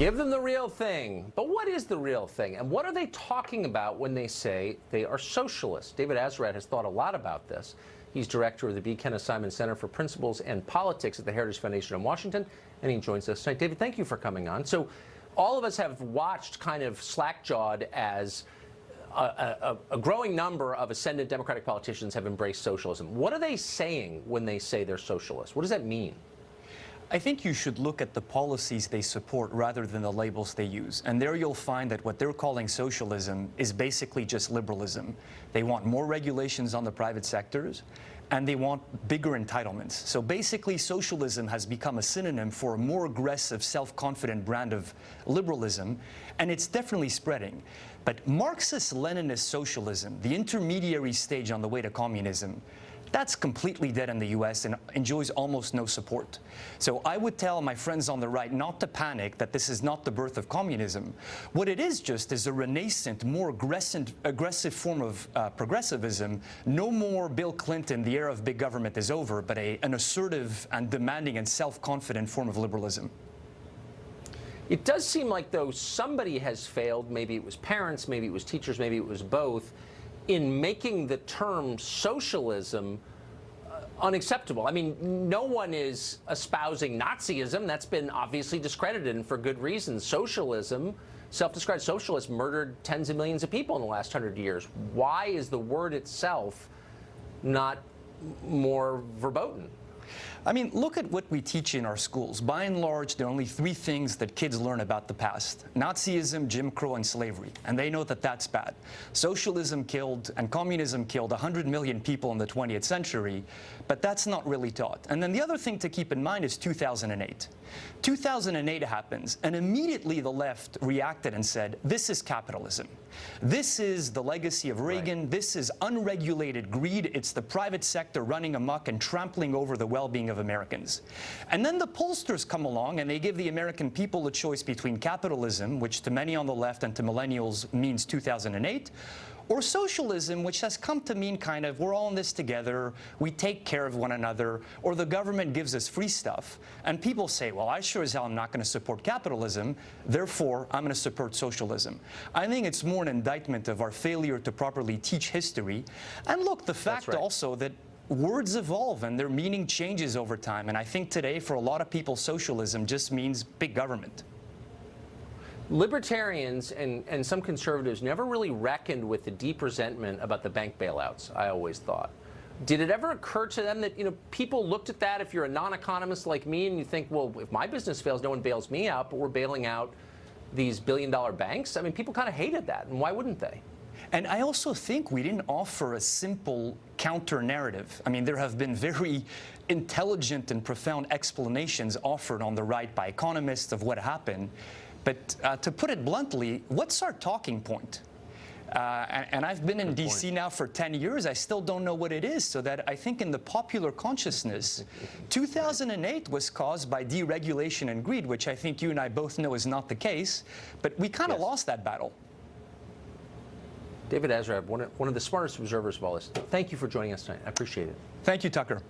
Give them the real thing. But what is the real thing? And what are they talking about when they say they are socialists? David Azerrad has thought a lot about this. He's director of the B. Ken Simon Center for Principles and Politics at the Heritage Foundation in Washington, and he joins us tonight. David, thank you for coming on. So all of us have watched kind of slack-jawed as a growing number of ascendant Democratic politicians have embraced socialism. What are they saying when they say they're socialists? What does that mean? I think you should look at the policies they support rather than the labels they use. And there you'll find that what they're calling socialism is basically just liberalism. They want more regulations on the private sectors, and they want bigger entitlements. So basically, socialism has become a synonym for a more aggressive, self-confident brand of liberalism, and it's definitely spreading. But Marxist-Leninist socialism, the intermediary stage on the way to communism, that's completely dead in the U.S. and enjoys almost no support. So I would tell my friends on the right not to panic that this is not the birth of communism. What it is just is a renascent, more aggressive form of progressivism. No more Bill Clinton, the era of big government is over, but an assertive and demanding and self-confident form of liberalism. It does seem like, though, somebody has failed. Maybe it was parents, maybe it was teachers, maybe it was both, in making the term socialism unacceptable. I mean, no one is espousing Nazism. That's been obviously discredited, and for good reason. Socialism, self-described socialists, murdered tens of millions of people in the last 100 years. Why is the word itself not more verboten? I mean, look at what we teach in our schools. By and large, there are only three things that kids learn about the past: Nazism, Jim Crow, and slavery. And they know that that's bad. Socialism killed and communism killed 100 million people in the 20th century, but that's not really taught. And then the other thing to keep in mind is 2008. 2008 happens, and immediately the left reacted and said, this is capitalism. This is the legacy of Reagan. Right. This is unregulated greed. It's the private sector running amok and trampling over the well-being of Americans. And then the pollsters come along and they give the American people a choice between capitalism, which to many on the left and to millennials means 2008, or socialism, which has come to mean kind of, we're all in this together, we take care of one another, or the government gives us free stuff. And people say, well, I sure as hell am not going to support capitalism, therefore I'm going to support socialism. I think it's more an indictment of our failure to properly teach history. And look, the fact also that words evolve and their meaning changes over time. And I think today, for a lot of people, socialism just means big government. Libertarians and some conservatives never really reckoned with the deep resentment about the bank bailouts, I always thought. Did it ever occur to them that, people looked at that, if you're a non-economist like me, and you think, well, if my business fails, no one bails me out, but we're bailing out these billion-dollar banks? I mean, people kind of hated that, and why wouldn't they? And I also think we didn't offer a simple counter-narrative. I mean, there have been very intelligent and profound explanations offered on the right by economists of what happened. But to put it bluntly, what's our talking point? And I've been in D.C. now for 10 years. I still don't know what it is. So that I think in the popular consciousness, 2008 was caused by deregulation and greed, which I think you and I both know is not the case. But we kind of lost that battle. David Azerrad, one of the smartest observers of all this. Thank you for joining us tonight. I appreciate it. Thank you, Tucker.